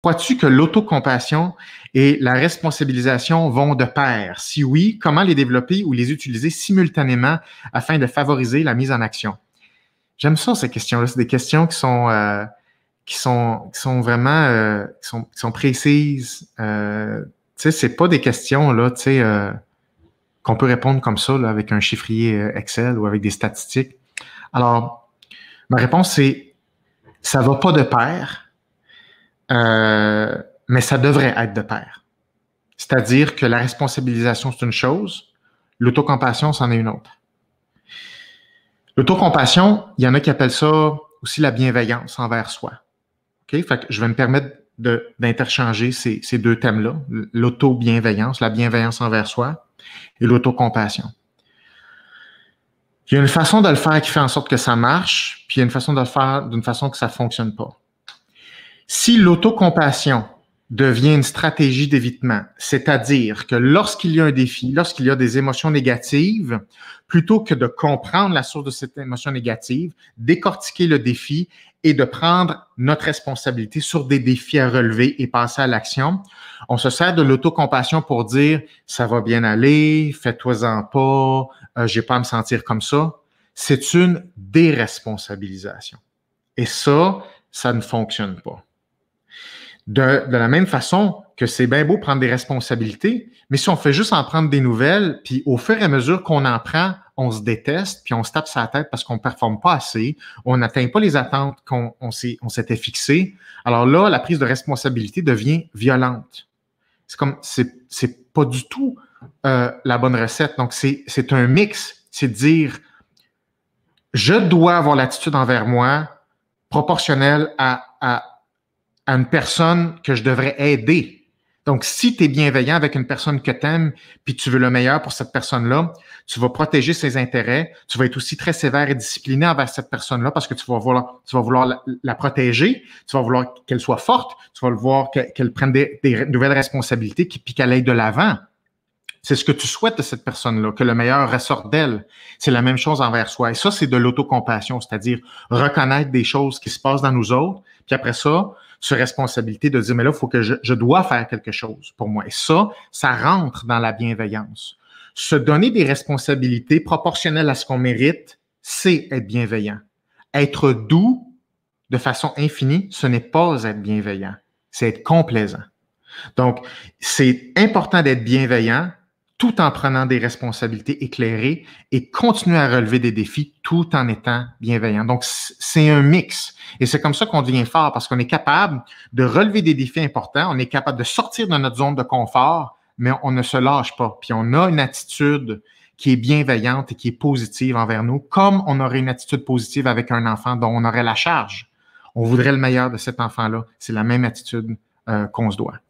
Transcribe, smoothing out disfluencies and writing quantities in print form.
Crois-tu que l'autocompassion et la responsabilisation vont de pair? Si oui, comment les développer ou les utiliser simultanément afin de favoriser la mise en action? J'aime ça, ces questions-là. C'est des questions qui sont vraiment qui sont précises. Tu sais, c'est pas des questions là, tu sais, qu'on peut répondre comme ça là, avec un chiffrier Excel ou avec des statistiques. Alors, ma réponse c'est ça va pas de pair, mais ça devrait être de pair. C'est-à-dire que la responsabilisation c'est une chose, l'autocompassion c'en est une autre. L'autocompassion, il y en a qui appellent ça aussi la bienveillance envers soi. OK? Fait que je vais me permettre d'interchanger ces deux thèmes-là, l'auto-bienveillance, la bienveillance envers soi et l'autocompassion. Il y a une façon de le faire qui fait en sorte que ça marche, puis il y a une façon de le faire d'une façon que ça ne fonctionne pas. Si l'autocompassion devient une stratégie d'évitement, c'est-à-dire que lorsqu'il y a un défi, lorsqu'il y a des émotions négatives, plutôt que de comprendre la source de cette émotion négative, décortiquer le défi et de prendre notre responsabilité sur des défis à relever et passer à l'action, on se sert de l'autocompassion pour dire « ça va bien aller, fais-toi-en pas, j'ai pas à me sentir comme ça ». C'est une déresponsabilisation. Et ça ne fonctionne pas. De la même façon que c'est bien beau prendre des responsabilités, mais si on fait juste en prendre des nouvelles, puis au fur et à mesure qu'on en prend, on se déteste, puis on se tape sa tête parce qu'on ne performe pas assez, on n'atteint pas les attentes qu'on s'était fixées. Alors là, la prise de responsabilité devient violente. C'est pas du tout la bonne recette. Donc, c'est un mix. C'est de dire, je dois avoir l'attitude envers moi proportionnelle à une personne que je devrais aider. Donc, si tu es bienveillant avec une personne que tu aimes, puis tu veux le meilleur pour cette personne-là, tu vas protéger ses intérêts, tu vas être aussi très sévère et discipliné envers cette personne-là parce que tu vas vouloir la protéger, tu vas vouloir qu'elle soit forte, tu vas vouloir qu'elle prenne des nouvelles responsabilités puis qu'elle aille de l'avant. C'est ce que tu souhaites de cette personne-là, que le meilleur ressorte d'elle. C'est la même chose envers soi. Et ça, c'est de l'autocompassion, c'est-à-dire reconnaître des choses qui se passent dans nous autres, puis après ça, sur responsabilité de dire, mais là, il faut que je dois faire quelque chose pour moi. Et ça rentre dans la bienveillance. Se donner des responsabilités proportionnelles à ce qu'on mérite, c'est être bienveillant. Être doux de façon infinie, ce n'est pas être bienveillant, c'est être complaisant. Donc, c'est important d'être bienveillant tout en prenant des responsabilités éclairées et continuer à relever des défis tout en étant bienveillant. Donc, c'est un mix. Et c'est comme ça qu'on devient fort parce qu'on est capable de relever des défis importants, on est capable de sortir de notre zone de confort, mais on ne se lâche pas. Puis on a une attitude qui est bienveillante et qui est positive envers nous, comme on aurait une attitude positive avec un enfant dont on aurait la charge. On voudrait le meilleur de cet enfant-là. C'est la même attitude qu'on se doit.